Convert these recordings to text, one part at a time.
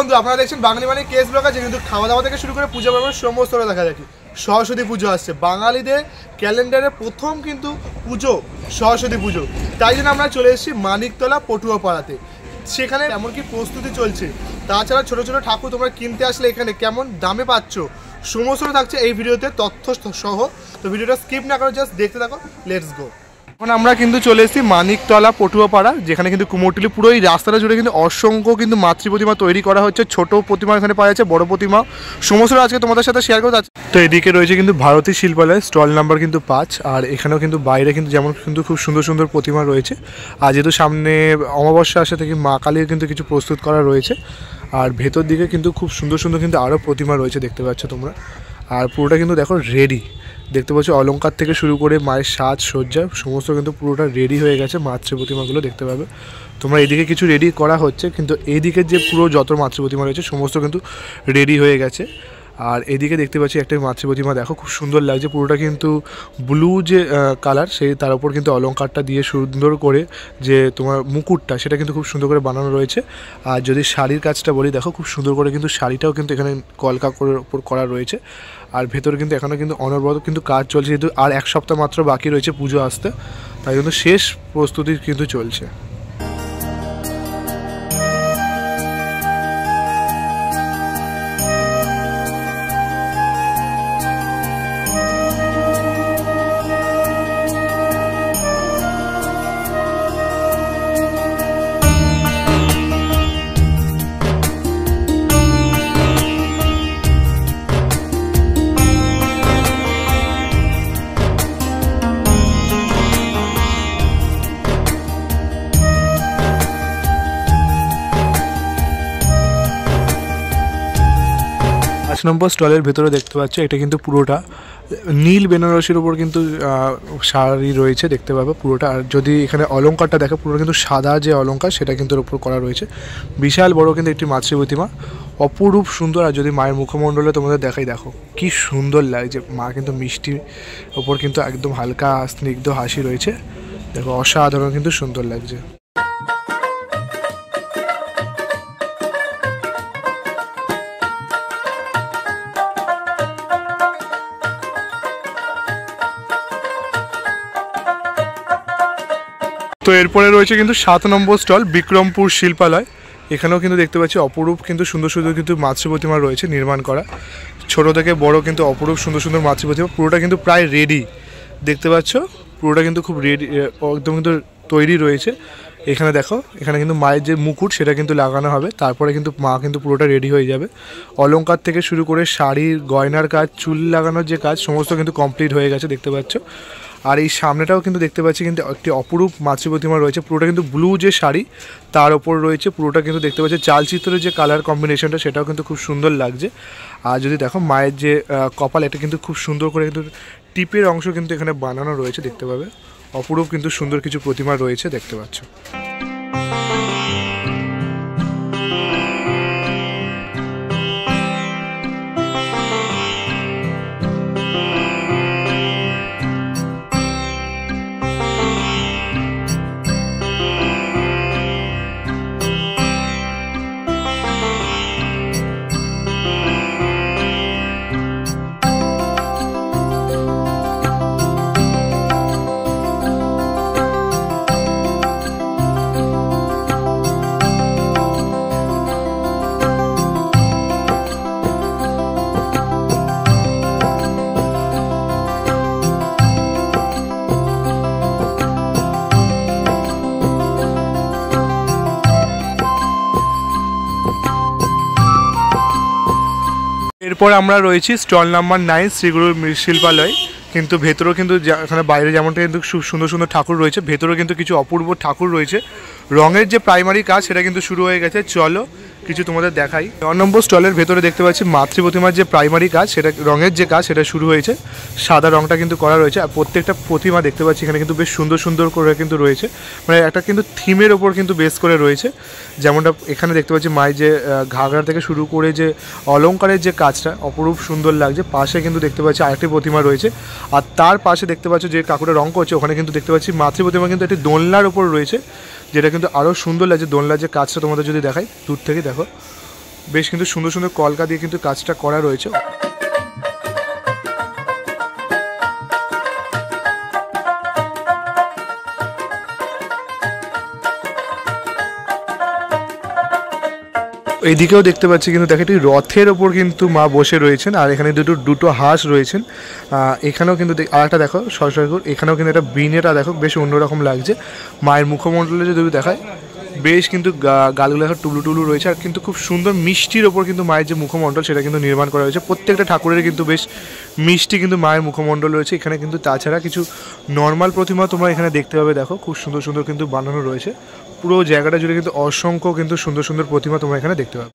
বন্ধু আপনারা দেখছেন বাঙালি মানে কেস ব্লগার, যে কিন্তু খাওয়া দাওয়া থেকে শুরু করে পূজা পার্বণ সমস্ত দেখা দেখি। সরস্বতী পুজো আসছে, বাঙালিদের ক্যালেন্ডারে প্রথম কিন্তু পুজো সরস্বতী পুজো। তাই জন্য আমরা চলে এসেছি মানিকতলা পটুয়াপাড়াতে। সেখানে এমনকি প্রস্তুতি চলছে। তাছাড়া ছোটো ছোটো ঠাকুর তোমরা কিনতে আসলে এখানে কেমন দামে পাচ্ছ সমস্ত থাকছে এই ভিডিওতে তথ্য সহ। তো ভিডিওটা স্কিপ না করে জাস্ট দেখতে থাকো, লেটস গো। এখন আমরা কিন্তু চলে এসেছি মানিকতলা পটুয়াপাড়া, যেখানে কিন্তু কুমোরটুলি পুরো এই রাস্তাটা জুড়ে কিন্তু অসংখ্য কিন্তু মাতৃ প্রতিমা তৈরি করা হচ্ছে। ছোট প্রতিমা এখানে পাওয়া যাচ্ছে, বড় প্রতিমা, সমস্তটা আজকে তোমাদের সাথে শেয়ার করতে যাচ্ছি। তো এদিকে রয়েছে কিন্তু ভারতী শিল্পালয়, স্টল নাম্বার কিন্তু 5। আর এখানেও কিন্তু বাইরে কিন্তু যেমন কিন্তু খুব সুন্দর সুন্দর প্রতিমা রয়েছে। আর যেহেতু সামনে অমাবস্যা আসে থেকে মা কালীর কিন্তু কিছু প্রস্তুত করা রয়েছে। আর ভেতর দিকে কিন্তু খুব সুন্দর সুন্দর কিন্তু আরও প্রতিমা রয়েছে, দেখতে পাচ্ছ তোমরা। আর পুরোটা কিন্তু দেখো রেডি, দেখতে পাচ্ছ অলংকার থেকে শুরু করে মায়ের সাজসজ্জা সমস্ত কিন্তু পুরোটা রেডি হয়ে গেছে। মাতৃ প্রতিমাগুলো দেখতে পাবে তোমরা। এদিকে কিছু রেডি করা হচ্ছে, কিন্তু এইদিকে যে পুরো যত মাতৃ প্রতিমা রয়েছে সমস্ত কিন্তু রেডি হয়ে গেছে। আর এদিকে দেখতে পাচ্ছি একটা মাতৃ প্রতিমা, দেখো খুব সুন্দর লাগছে। পুরোটা কিন্তু ব্লু যে কালার, সেই তার উপর কিন্তু অলংকারটা দিয়ে সুন্দর করে যে তোমার মুকুটটা, সেটা কিন্তু খুব সুন্দর করে বানানো রয়েছে। আর যদি শাড়ির কাজটা বলি, দেখো খুব সুন্দর করে কিন্তু শাড়িটাও কিন্তু এখানে কলকা করে ওপর করা রয়েছে। আর ভেতরে কিন্তু এখনও কিন্তু অনবরত কিন্তু কাজ চলছে, যেহেতু আর এক সপ্তাহ মাত্র বাকি রয়েছে পুজো আসতে, তাই কিন্তু শেষ প্রস্তুতি কিন্তু চলছে। নম্বর স্টলের ভেতরে দেখতে পাচ্ছ, এটা কিন্তু পুরোটা নীল বেনারসির উপর কিন্তু শাড়ি রয়েছে, দেখতে পাবে পুরোটা। আর যদি এখানে অলংকারটা দেখো, পুরোটা কিন্তু সাদা যে অলংকার সেটা কিন্তু ওপর করা রয়েছে। বিশাল বড় কিন্তু একটি মাতৃ প্রতিমা, অপরূপ সুন্দর। আর যদি মায়ের মুখমণ্ডলে তোমাদের দেখাই, দেখো কি সুন্দর লাগছে। মা কিন্তু মিষ্টির ওপর কিন্তু একদম হালকা স্নিগ্ধ হাসি রয়েছে, দেখো অসাধারণ কিন্তু সুন্দর লাগছে। তো এরপরে রয়েছে কিন্তু 7 নম্বর স্টল বিক্রমপুর শিল্পালয়। এখানেও কিন্তু দেখতে পাচ্ছি অপরূপ কিন্তু সুন্দর সুন্দর কিন্তু মাতৃ প্রতিমা রয়েছে নির্মাণ করা, ছোট থেকে বড় কিন্তু অপরূপ সুন্দর সুন্দর মাতৃ প্রতিমা। পুরোটা কিন্তু প্রায় রেডি, দেখতে পাচ্ছ পুরোটা কিন্তু খুব রেডি, একদম কিন্তু তৈরি রয়েছে। এখানে দেখো, এখানে কিন্তু মায়ের যে মুকুট সেটা কিন্তু লাগানো হবে, তারপরে কিন্তু মা কিন্তু পুরোটা রেডি হয়ে যাবে। অলংকার থেকে শুরু করে শাড়ির গয়নার কাজ, চুল লাগানোর যে কাজ সমস্ত কিন্তু কমপ্লিট হয়ে গেছে, দেখতে পাচ্ছ। আর এই সামনেটাও কিন্তু দেখতে পাচ্ছি কিন্তু একটি অপরূপ মাতৃ প্রতিমা রয়েছে। পুরোটা কিন্তু ব্লু যে শাড়ি তার ওপর রয়েছে, পুরোটা কিন্তু দেখতে পাচ্ছি চালচিত্রের যে কালার কম্বিনেশনটা সেটাও কিন্তু খুব সুন্দর লাগছে। আর যদি দেখো মায়ের যে কপাল, এটা কিন্তু খুব সুন্দর করে কিন্তু টিপের অংশ কিন্তু এখানে বানানো রয়েছে, দেখতে পাবে। অপরূপ কিন্তু সুন্দর কিছু প্রতিমা রয়েছে, দেখতে পাচ্ছ। এরপর আমরা রয়েছি স্টল নাম্বার 9 শ্রীগুরু শিল্পালয়। কিন্তু ভেতরেও কিন্তু এখানে বাইরে যেমনটা কিন্তু খুব সুন্দর সুন্দর ঠাকুর রয়েছে, ভেতরেও কিন্তু কিছু অপূর্ব ঠাকুর রয়েছে। রঙের যে প্রাইমারি কাজ সেটা কিন্তু শুরু হয়ে গেছে, চলো কিছু তোমাদের দেখাই। 9 নম্বর স্টলের ভেতরে দেখতে পাচ্ছি মাতৃ প্রতিমার যে প্রাইমারি কাজ, সেটা রঙের যে কাজ সেটা শুরু হয়েছে। সাদা রঙটা কিন্তু করা রয়েছে। আর প্রত্যেকটা প্রতিমা দেখতে পাচ্ছি এখানে কিন্তু বেশ সুন্দর সুন্দর করে কিন্তু রয়েছে, মানে একটা কিন্তু থিমের ওপর কিন্তু বেস করে রয়েছে। যেমনটা এখানে দেখতে পাচ্ছি মায়ের যে ঘাগরা থেকে শুরু করে যে অলংকারের যে কাজটা অপরূপ সুন্দর লাগছে। পাশে কিন্তু দেখতে পাচ্ছি আরেকটি প্রতিমা রয়েছে, আর তার পাশে দেখতে পাচ্ছি যে কাকুটা রং করছে, ওখানে কিন্তু দেখতে পাচ্ছি মাতৃ প্রতিমা কিন্তু একটি দোলনার ওপর রয়েছে, যেটা কিন্তু আরও সুন্দর লাগছে। দোলনার যে কাজটা তোমাদের যদি দেখাই দূর থেকে, দেখো বেশ কিন্তু সুন্দর সুন্দর কলকা দিয়ে কিন্তু কাজটা করা রয়েছে। এইদিকেও দেখতে পাচ্ছি কিন্তু দেখো একটি রথের ওপর কিন্তু মা বসে রয়েছেন, আর এখানে দুটো হাঁস রয়েছেন। এখানেও কিন্তু আর একটা দেখো সরস্বতীপুর, এখানেও কিন্তু একটা বিনেটা দেখো বেশ অন্যরকম লাগছে। মায়ের মুখমণ্ডলে যদি দেখায় বেশ কিন্তু গালগুলো দেখো টুলু টুলু রয়েছে, আর কিন্তু খুব সুন্দর মিষ্টির ওপর কিন্তু মায়ের যে মুখমণ্ডল সেটা কিন্তু নির্মাণ করা হয়েছে। প্রত্যেকটা ঠাকুরের কিন্তু বেশ মিষ্টি কিন্তু মায়ের মুখমণ্ডল রয়েছে এখানে। কিন্তু তাছাড়া কিছু নর্মাল প্রতিমা তোমরা এখানে দেখতে পাবে, দেখো খুব সুন্দর সুন্দর কিন্তু বানানো রয়েছে। পুরো জায়গাটা জুড়ে কিন্তু অসংখ্য কিন্তু সুন্দর সুন্দর প্রতিমা তোমরা এখানে দেখতে পাবে।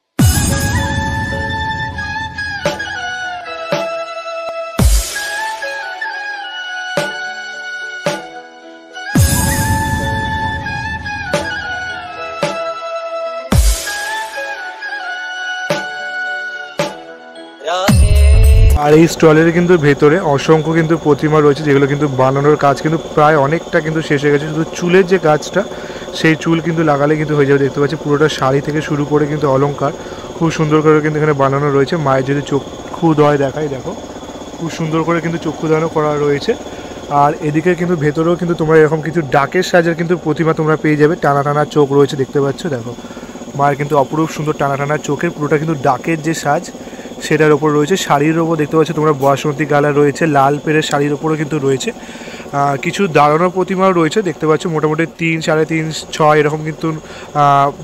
আর এই স্টলের কিন্তু ভেতরে অসংখ্য কিন্তু প্রতিমা রয়েছে, যেগুলো কিন্তু বানানোর কাজ কিন্তু প্রায় অনেকটা কিন্তু শেষ হয়ে গেছে। শুধু চুলের যে কাজটা সেই চুল কিন্তু লাগালে কিন্তু হয়ে যাবে। দেখতে পাচ্ছি পুরোটা শাড়ি থেকে শুরু করে কিন্তু অলংকার খুব সুন্দর করে কিন্তু এখানে বানানো রয়েছে। মায়ের যদি চক্ষুদয় দেখাই, দেখো খুব সুন্দর করে কিন্তু চক্ষুদানও করা রয়েছে। আর এদিকে কিন্তু ভেতরেও কিন্তু তোমরা এরকম কিছু ডাকের সাজের কিন্তু প্রতিমা তোমরা পেয়ে যাবে। টানা টানা চোখ রয়েছে দেখতে পাচ্ছ, দেখো মায়ের কিন্তু অপরূপ সুন্দর টানা টানা চোখের, পুরোটা কিন্তু ডাকের যে সাজ সেটার ওপর রয়েছে। শাড়ির ওপর দেখতে পাচ্ছ তোমরা বাসন্তী কালার রয়েছে, লাল পেড়ের শাড়ির ওপরও কিন্তু রয়েছে। কিছু দাঁড়ানো প্রতিমাও রয়েছে দেখতে পাচ্ছ, মোটামুটি 3, 3.5, 6 এরকম কিন্তু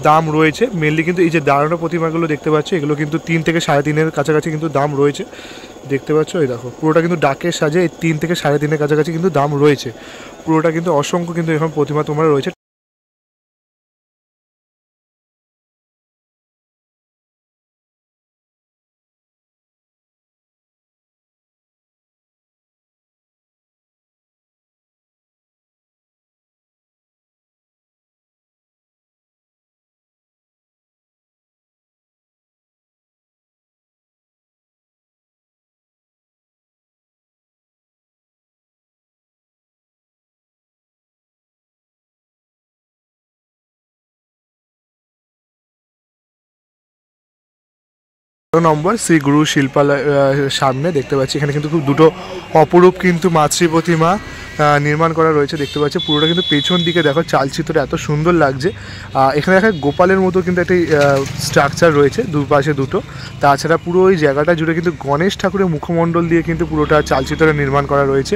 দাম রয়েছে। মেনলি কিন্তু এই যে দাঁড়ানো প্রতিমাগুলো দেখতে পাচ্ছ এগুলো কিন্তু 3 থেকে 3.5-এর কাছাকাছি কিন্তু দাম রয়েছে দেখতে পাচ্ছ। এই দেখো পুরোটা কিন্তু ডাকের সাজে 3 থেকে 3.5-এর কাছাকাছি কিন্তু দাম রয়েছে। পুরোটা কিন্তু অসংখ্য কিন্তু এরকম প্রতিমা তোমরা রয়েছে। নম্বর শ্রী গুরু শিল্পালয় সামনে দেখতে পাচ্ছি এখানে কিন্তু খুব দুটো অপরূপ কিন্তু মাতৃ প্রতিমা নির্মাণ করা রয়েছে দেখতে পাচ্ছি। পুরোটা কিন্তু পেছন দিকে দেখো চালচিত্রটা এত সুন্দর লাগছে। এখানে দেখা গোপালের মতো কিন্তু একটি স্ট্রাকচার রয়েছে দুপাশে দুটো। তাছাড়া পুরো ওই জায়গাটা জুড়ে কিন্তু গণেশ ঠাকুরের মুখমণ্ডল দিয়ে কিন্তু পুরোটা চালচিত্রটা নির্মাণ করা রয়েছে।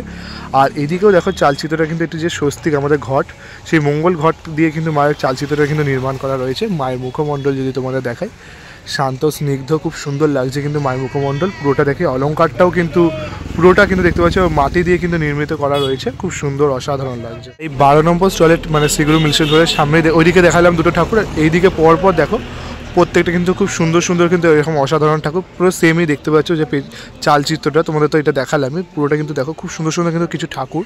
আর এদিকেও দেখো চালচিত্রটা কিন্তু একটি যে স্বস্তিক আমাদের ঘট, সেই মঙ্গল ঘট দিয়ে কিন্তু মায়ের চালচিত্রটা কিন্তু নির্মাণ করা রয়েছে। মায়ের মুখমণ্ডল যদি তোমাদের দেখায় শান্ত স্নিগ্ধ খুব সুন্দর লাগছে কিন্তু মায়ের মুখমণ্ডল। পুরোটা দেখে অলংকারটাও কিন্তু পুরোটা কিন্তু দেখতে পাচ্ছ মাটি দিয়ে কিন্তু নির্মিত করা রয়েছে, খুব সুন্দর অসাধারণ লাগছে। এই 12 নম্বর স্টলেট মানে শ্রীগুরু মিলসেন রোডের সামনে ওইদিকে দেখালাম দুটো ঠাকুর, এইদিকে পরপর দেখো প্রত্যেকটা কিন্তু খুব সুন্দর সুন্দর কিন্তু এরকম অসাধারণ ঠাকুর পুরো সেমই দেখতে পাচ্ছ। যে চালচিত্রটা তোমাদের তো এটা দেখালামই, পুরোটা কিন্তু দেখো খুব সুন্দর সুন্দর কিন্তু কিছু ঠাকুর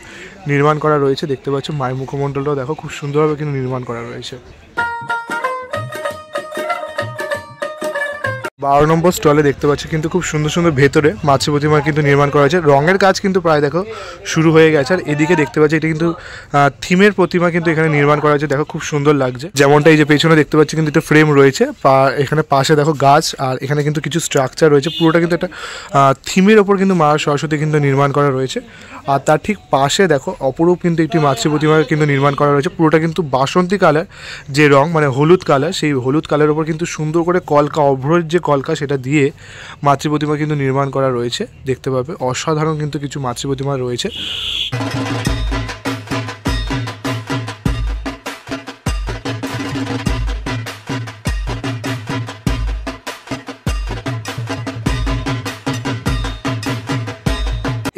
নির্মাণ করা রয়েছে দেখতে পাচ্ছ। মায়ের মুখমণ্ডলটাও দেখো খুব সুন্দরভাবে কিন্তু নির্মাণ করা রয়েছে। 12 নম্বর স্টলে দেখতে পাচ্ছি কিন্তু খুব সুন্দর সুন্দর ভেতরে মাতৃ প্রতিমা কিন্তু নির্মাণ করা হয়েছে। রঙের কাজ কিন্তু প্রায় দেখো শুরু হয়ে গেছে। আর এদিকে দেখতে পাচ্ছি এটা কিন্তু থিমের প্রতিমা কিন্তু এখানে নির্মাণ করা হয়েছে, দেখো খুব সুন্দর লাগছে। যেমনটা এই যে পেছনে দেখতে পাচ্ছি কিন্তু একটা ফ্রেম রয়েছে, এখানে পাশে দেখো গাছ, আর এখানে কিন্তু কিছু স্ট্রাকচার রয়েছে। পুরোটা কিন্তু একটা থিমের ওপর কিন্তু মা সরস্বতী কিন্তু নির্মাণ করা রয়েছে। আর তার ঠিক পাশে দেখো অপরূপ কিন্তু একটি মাতৃ প্রতিমা কিন্তু নির্মাণ করা রয়েছে। পুরোটা কিন্তু বাসন্তী কালার যে রং মানে হলুদ কালার, সেই হলুদ কালারের ওপর কিন্তু সুন্দর করে কলকা অভ্রের যে কলকা সেটা দিয়ে মাতৃ প্রতিমা কিন্তু নির্মাণ করা রয়েছে দেখতে পাবে। অসাধারণ কিন্তু কিছু মাতৃ প্রতিমা রয়েছে।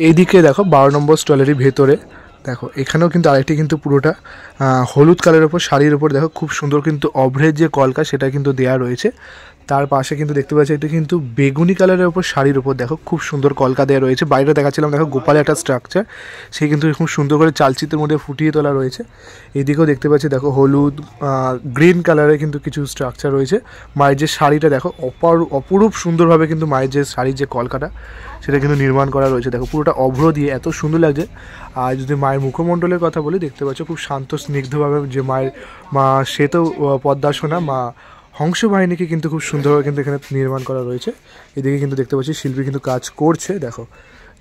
এইদিকে দেখো 12 নম্বর স্টলেরই ভেতরে দেখো এখানেও কিন্তু আরেকটি কিন্তু পুরোটা হলুদ কালারের ওপর শাড়ির ওপর দেখো খুব সুন্দর কিন্তু অভ্রের যে কলকা সেটা কিন্তু দেয়া রয়েছে। তার পাশে কিন্তু দেখতে পাচ্ছি এটা কিন্তু বেগুনি কালারের ওপর শাড়ির ওপর দেখো খুব সুন্দর কলকা দেওয়া রয়েছে। বাইরে দেখাচ্ছিলাম দেখো গোপালের একটা স্ট্রাকচার, সেই কিন্তু খুব সুন্দর করে চালচিত্রের মধ্যে ফুটিয়ে তোলা রয়েছে। এদিকেও দেখতে পাচ্ছি দেখো হলুদ গ্রিন কালারের কিন্তু কিছু স্ট্রাকচার রয়েছে। মায়ের যে শাড়িটা দেখো অপরূপ সুন্দরভাবে কিন্তু মায়ের যে শাড়ির যে কলকাটা সেটা কিন্তু নির্মাণ করা রয়েছে। দেখো পুরোটা অভ্র দিয়ে এত সুন্দর লাগছে। আর যদি মায়ের মুখমণ্ডলের কথা বলি দেখতে পাচ্ছ খুব শান্ত স্নিগ্ধভাবে যে মা সে তো পদ্মাসনা, মা হংস বাহিনীকে কিন্তু খুব সুন্দরভাবে কিন্তু এখানে নির্মাণ করা রয়েছে। এদিকে কিন্তু দেখতে পাচ্ছি শিল্পী কিন্তু কাজ করছে। দেখো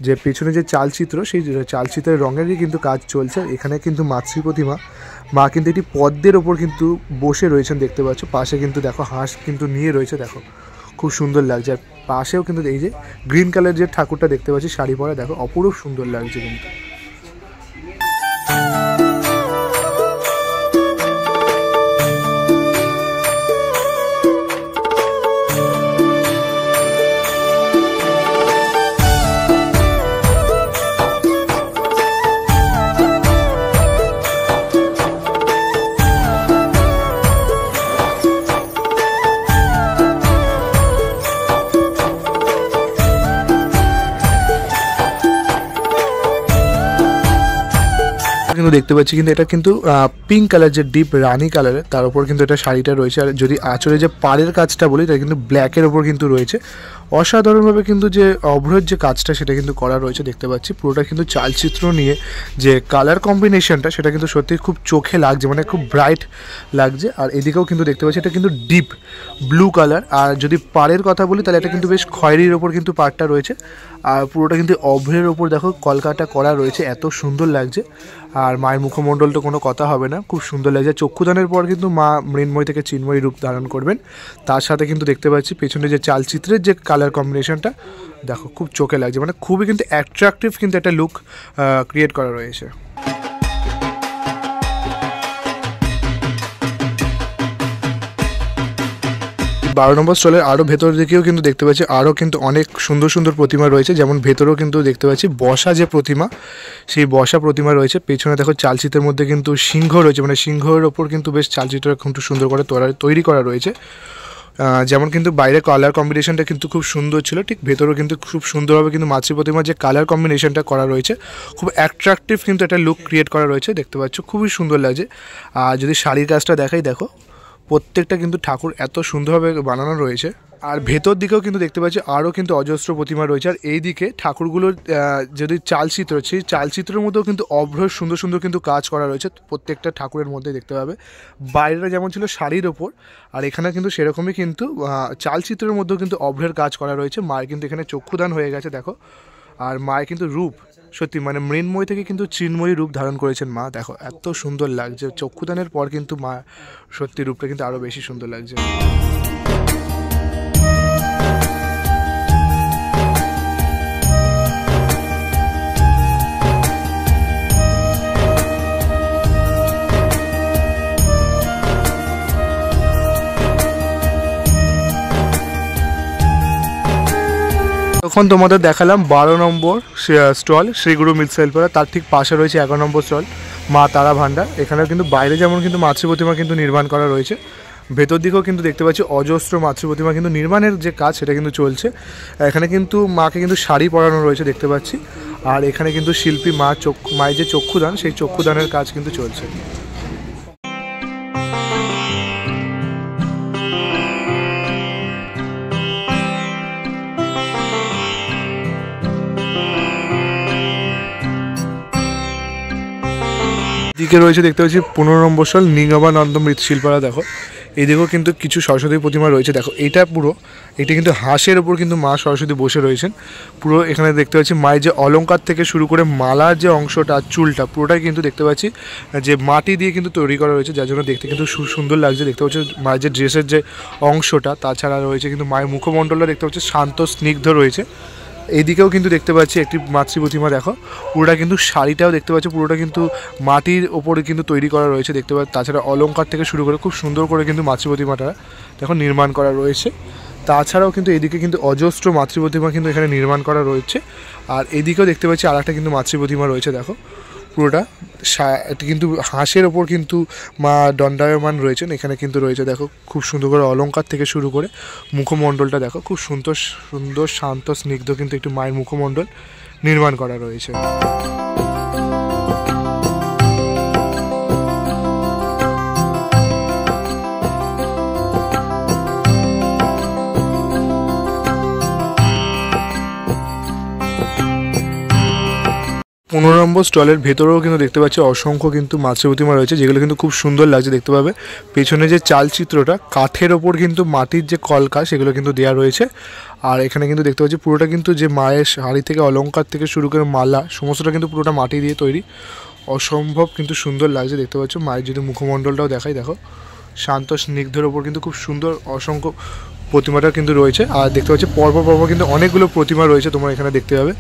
যে পেছনে যে চালচিত্র, সেই চালচিত্রের রঙেরই কিন্তু কাজ চলছে। এখানে কিন্তু মাতৃ প্রতিমা, মা কিন্তু এটি পদ্মের ওপর কিন্তু বসে রয়েছেন দেখতে পাচ্ছ। পাশে কিন্তু দেখো হাঁস কিন্তু নিয়ে রয়েছে, দেখো খুব সুন্দর লাগছে। আর পাশেও কিন্তু এই যে গ্রিন কালার যে ঠাকুরটা দেখতে পাচ্ছি শাড়ি পরা, দেখো অপরূপ সুন্দর লাগছে কিন্তু। কিন্তু দেখতে পাচ্ছি কিন্তু এটা কিন্তু পিঙ্ক কালার, যে ডিপ রানি কালারের, তার উপর কিন্তু এটা শাড়িটা রয়েছে। আর যদি আঁচলে যে পাড়ের কাজটা বলি, এটা কিন্তু ব্ল্যাকের ওপর কিন্তু রয়েছে। অসাধারণভাবে কিন্তু যে অভ্রের যে কাজটা সেটা কিন্তু করা রয়েছে দেখতে পাচ্ছি। পুরোটা কিন্তু চালচিত্র নিয়ে যে কালার কম্বিনেশনটা সেটা কিন্তু সত্যি খুব চোখে লাগছে, মানে খুব ব্রাইট লাগছে। আর এদিকেও কিন্তু দেখতে পাচ্ছি এটা কিন্তু ডিপ ব্লু কালার। আর যদি পাড়ের কথা বলি তাহলে এটা কিন্তু বেশ খয়েরির ওপর কিন্তু পাড়টা রয়েছে। আর পুরোটা কিন্তু অভ্রের ওপর দেখো কলকাটা করা রয়েছে, এত সুন্দর লাগছে। আর মায়ের মুখমণ্ডল তো কোনো কথা হবে না, খুব সুন্দর লাগছে। চক্ষুদানের পর কিন্তু মা মৃন্ময় থেকে চিন্ময় রূপ ধারণ করবেন। তার সাথে কিন্তু দেখতে পাচ্ছি পেছনে যে চালচিত্রের যে কালার কম্বিনেশনটা দেখো খুব চোখে লাগছে, মানে খুবই কিন্তু অ্যাট্রাকটিভ কিন্তু একটা লুক ক্রিয়েট করা রয়েছে। 12 নম্বর স্টলের আরও ভেতর দিকেও কিন্তু দেখতে পাচ্ছি আরও কিন্তু অনেক সুন্দর সুন্দর প্রতিমা রয়েছে। যেমন ভেতরেও কিন্তু দেখতে পাচ্ছি বসা যে প্রতিমা, সেই বসা প্রতিমা রয়েছে। পেছনে দেখো চালচিত্রের মধ্যে কিন্তু সিংহ রয়েছে, মানে সিংহের ওপর কিন্তু বেশ চালচিত্র কিন্তু সুন্দর করে তৈরি করা রয়েছে। যেমন কিন্তু বাইরে কালার কম্বিনেশনটা কিন্তু খুব সুন্দর ছিল, ঠিক ভেতরেও কিন্তু খুব সুন্দরভাবে কিন্তু মাতৃ প্রতিমার যে কালার কম্বিনেশনটা করা রয়েছে খুব অ্যাট্রাকটিভ কিন্তু একটা লুক ক্রিয়েট করা রয়েছে দেখতে পাচ্ছ, খুবই সুন্দর লাগছে। আর যদি শাড়ির কাজটা দেখাই, দেখো প্রত্যেকটা কিন্তু ঠাকুর এত সুন্দরভাবে বানানো রয়েছে। আর ভেতর দিকেও কিন্তু দেখতে পাচ্ছি আরও কিন্তু অজস্র প্রতিমা রয়েছে। আর এই দিকে ঠাকুরগুলোর যদি চালচিত্র, সেই চালচিত্রের মধ্যেও কিন্তু অভ্র সুন্দর সুন্দর কিন্তু কাজ করা রয়েছে প্রত্যেকটা ঠাকুরের মধ্যে দেখতে পাবে। বাইরেটা যেমন ছিল শাড়ির ওপর, আর এখানে কিন্তু সেরকমই কিন্তু চালচিত্রের মধ্যেও কিন্তু অভ্রের কাজ করা রয়েছে। মায়ের কিন্তু এখানে চক্ষুদান হয়ে গেছে দেখো। আর মায়ের কিন্তু রূপ সত্যি মানে মৃন্ময় থেকে কিন্তু চিন্ময়ী রূপ ধারণ করেছেন মা, দেখো এত সুন্দর লাগছে। চক্ষুদানের পর কিন্তু মা সত্যি রূপটা কিন্তু আরও বেশি সুন্দর লাগছে। তখন তোমাদের দেখালাম 12 নম্বর স্টল শ্রীগুরু মিলসেলপাড়া, তার ঠিক পাশে রয়েছে 11 নম্বর স্টল মা তারা ভান্ডার। এখানেও কিন্তু বাইরে যেমন কিন্তু মাতৃ প্রতিমা কিন্তু নির্মাণ করা রয়েছে, ভেতর দিকেও কিন্তু দেখতে পাচ্ছি অজস্র মাতৃ প্রতিমা কিন্তু নির্মাণের যে কাজ সেটা কিন্তু চলছে। এখানে কিন্তু মাকে কিন্তু শাড়ি পরানো রয়েছে দেখতে পাচ্ছি। আর এখানে কিন্তু শিল্পী মায়ের যে চক্ষুদান, সেই চক্ষুদানের কাজ কিন্তু চলছে। দিকে রয়েছে দেখতে পাচ্ছি 15 নম্বর স্টল নিগমানন্দ মৃৎশিল্পারা। দেখো এদিকেও কিন্তু কিছু সরস্বতী প্রতিমা রয়েছে। দেখো এটা কিন্তু হাঁসের ওপর কিন্তু মা সরস্বতী বসে রয়েছেন। পুরো এখানে দেখতে পাচ্ছি মায়ের যে অলংকার থেকে শুরু করে মালার যে অংশটা, চুলটা পুরোটাই কিন্তু দেখতে পাচ্ছি যে মাটি দিয়ে কিন্তু তৈরি করা রয়েছে, যার জন্য দেখতে কিন্তু সুন্দর লাগছে। দেখতে পাচ্ছি মায়ের যে ড্রেসের যে অংশটা, তাছাড়া রয়েছে কিন্তু মায়ের মুখমণ্ডলটা দেখতে পাচ্ছি শান্ত স্নিগ্ধ রয়েছে। এইদিকেও কিন্তু দেখতে পাচ্ছি একটি মাতৃ প্রতিমা, দেখো পুরোটা কিন্তু শাড়িটাও দেখতে পাচ্ছি পুরোটা কিন্তু মাটির ওপরে কিন্তু তৈরি করা রয়েছে দেখতে পাচ্ছি। তাছাড়া অলংকার থেকে শুরু করে খুব সুন্দর করে কিন্তু মাতৃ প্রতিমাটা দেখো নির্মাণ করা রয়েছে। তাছাড়াও কিন্তু এদিকে কিন্তু অজস্র মাতৃ প্রতিমা কিন্তু এখানে নির্মাণ করা রয়েছে। আর এদিকেও দেখতে পাচ্ছি আর একটা কিন্তু মাতৃ প্রতিমা রয়েছে, দেখো পুরোটা কিন্তু হাঁসের ওপর কিন্তু মা দণ্ডায়মান রয়েছেন। এখানে কিন্তু রয়েছে দেখো খুব সুন্দর করে অলংকার থেকে শুরু করে মুখমণ্ডলটা দেখো খুব সুন্দর সুন্দর শান্ত স্নিগ্ধ কিন্তু একটু মায়ের মুখমণ্ডল নির্মাণ করা রয়েছে। 15 15 নম্বর স্টলের ভেতরেও কিন্তু দেখতে পাচ্ছি অসংখ্য কিন্তু মাছের প্রতিমা রয়েছে, যেগুলো কিন্তু খুব সুন্দর লাগছে দেখতে পাবে। পেছনে যে চালচিত্রটা কাঠের ওপর কিন্তু মাটির যে কলকা সেগুলো কিন্তু দেওয়া রয়েছে। আর এখানে কিন্তু দেখতে পাচ্ছি পুরোটা কিন্তু যে মায়ের শাড়ি থেকে অলংকার থেকে শুরু করে মালা সমস্তটা কিন্তু পুরোটা মাটি দিয়ে তৈরি, অসম্ভব কিন্তু সুন্দর লাগছে দেখতে পাচ্ছ। মায়ের যদি মুখমণ্ডলটাও দেখাই, দেখো শান্ত স্নিগ্ধের ওপর কিন্তু খুব সুন্দর অসংখ্য প্রতিমাটা কিন্তু রয়েছে। আর দেখতে পাচ্ছি পরপর কিন্তু অনেকগুলো প্রতিমা রয়েছে তোমরা এখানে দেখতে পাবে।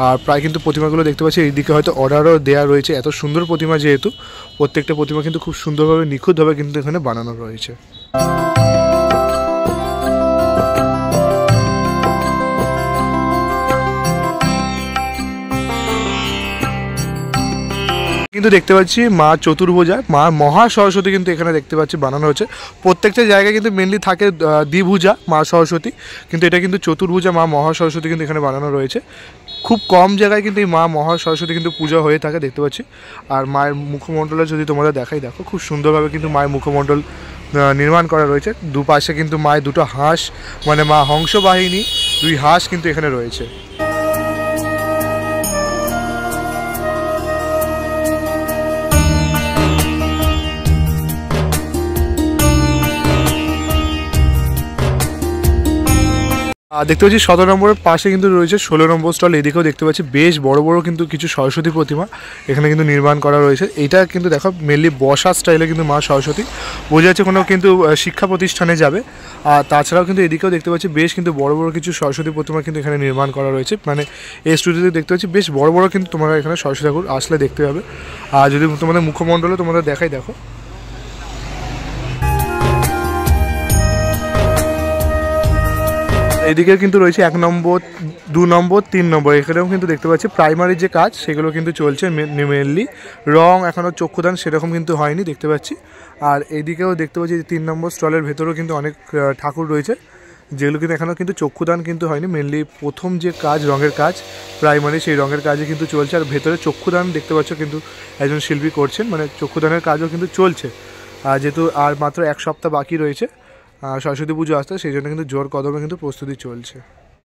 আর প্রায় কিন্তু প্রতিমাগুলো দেখতে পাচ্ছি এইদিকে হয়তো অর্ডারও দেওয়া রয়েছে, এত সুন্দর প্রতিমা যেহেতু প্রত্যেকটা প্রতিমা কিন্তু খুব সুন্দরভাবে নিখুঁতভাবে কিন্তু এখানে বানানো রয়েছে। কিন্তু দেখতে পাচ্ছি মা চতুর্ভুজা, মা মহা সরস্বতী কিন্তু এখানে দেখতে পাচ্ছি বানানো হচ্ছে। প্রত্যেকটা জায়গায় কিন্তু মেনলি থাকে দ্বিভুজা মা সরস্বতী, কিন্তু এটা কিন্তু চতুর্ভুজা মা মহা সরস্বতী কিন্তু এখানে বানানো রয়েছে। খুব কম জায়গায় কিন্তু এই মা মহা সরস্বতী কিন্তু পূজা হয়ে থাকে দেখতে পাচ্ছি। আর মায়ের মুখমণ্ডলে যদি তোমাদের দেখাই, দেখো খুব সুন্দরভাবে কিন্তু মায়ের মুখমণ্ডল নির্মাণ করা রয়েছে। দুপাশে কিন্তু মায়ের দুটো হাঁস, মানে মা হংস বাহিনী, দুই হাঁস কিন্তু এখানে রয়েছে। দেখতে পাচ্ছি 17 নম্বরের পাশে কিন্তু রয়েছে 16 নম্বর স্টল। এদিকেও দেখতে পাচ্ছি বেশ বড় বড় কিন্তু কিছু সরস্বতী প্রতিমা এখানে কিন্তু নির্মাণ করা রয়েছে। এটা কিন্তু দেখো মেনলি বসা স্টাইলে কিন্তু মা সরস্বতী, বোঝা যাচ্ছে কোনো কিন্তু শিক্ষা প্রতিষ্ঠানে যাবে। আর তাছাড়াও কিন্তু এদিকেও দেখতে পাচ্ছি বেশ কিন্তু বড় বড় কিছু সরস্বতী প্রতিমা কিন্তু এখানে নির্মাণ করা রয়েছে। মানে এই স্টুডিওতে দেখতে পাচ্ছি বেশ বড় বড় কিন্তু তোমরা এখানে সরস্বতী ঠাকুর আসলে দেখতে পাবে। আর যদি তোমাদের মুখমণ্ডলে তোমাদের দেখাই, দেখো এদিকে কিন্তু রয়েছে 1 নম্বর, 2 নম্বর, 3 নম্বর। এখানেও কিন্তু দেখতে পাচ্ছি প্রাইমারি যে কাজ সেগুলো কিন্তু চলছে মেনলি। রং এখনও চক্ষুদান সেরকম কিন্তু হয়নি দেখতে পাচ্ছি। আর এদিকেও দেখতে পাচ্ছি 3 নম্বর স্টলের ভেতরেও কিন্তু অনেক ঠাকুর রয়েছে, যেগুলো কিন্তু এখনও কিন্তু চক্ষুদান কিন্তু হয়নি। মেনলি প্রথম যে কাজ রঙের কাজ প্রাইমারি, সেই রঙের কাজই কিন্তু চলছে। আর ভেতরে চক্ষুদান দেখতে পাচ্ছ কিন্তু একজন শিল্পী করছেন, মানে চক্ষুদানের কাজও কিন্তু চলছে। আর যেহেতু আর মাত্র 1 সপ্তাহ বাকি রয়েছে সরস্বতী পুজো আসতে, সেই জন্য কিন্তু জোর কদমে কিন্তু প্রস্তুতি চলছে।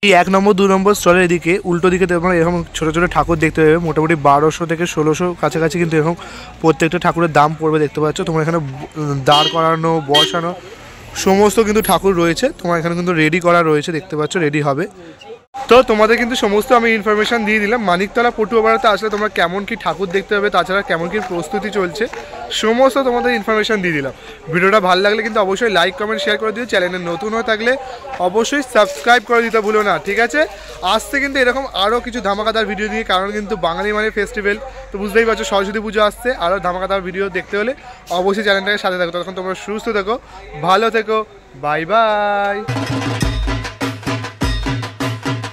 এই 1 নম্বর 2 নম্বর স্টলের এদিকে উল্টো দিকে তোমরা এরকম ছোটো ছোটো ঠাকুর দেখতে পাবে, মোটামুটি 1200 থেকে 1600 কাছাকাছি কিন্তু এরকম প্রত্যেকটা ঠাকুরের দাম পড়বে দেখতে পাচ্ছ। তোমরা এখানে দাঁড় করানো বসানো সমস্ত কিন্তু ঠাকুর রয়েছে, তোমার এখানে কিন্তু রেডি করা রয়েছে দেখতে পাচ্ছ, রেডি হবে। তো তোমাদের কিন্তু সমস্ত আমি ইনফরমেশান দিয়ে দিলাম। মানিকতলা পটুয়াপাড়াতে আসলে তোমরা কেমন কি ঠাকুর দেখতে হবে, তাছাড়া কেমন কি প্রস্তুতি চলছে সমস্ত তোমাদের ইনফরমেশান দিয়ে দিলাম। ভিডিওটা ভালো লাগলে কিন্তু অবশ্যই লাইক কমেন্ট শেয়ার করে দিও। চ্যানেলে নতুন হয়ে থাকলে অবশ্যই সাবস্ক্রাইব করে দিতে ভুলো না, ঠিক আছে? আসতে কিন্তু এরকম আরও কিছু ধামাকাদার ভিডিও নিয়ে, কারণ কিন্তু বাঙালি মানে ফেস্টিভ্যাল, তো বুঝতেই পারছো সরস্বতী পুজো আসছে। আরও ধামাকাদার ভিডিও দেখতে হলে অবশ্যই চ্যানেলটাকে সাথে থাকো। তখন তোমরা সুস্থ থেকো, ভালো থেকো, বাই বাই।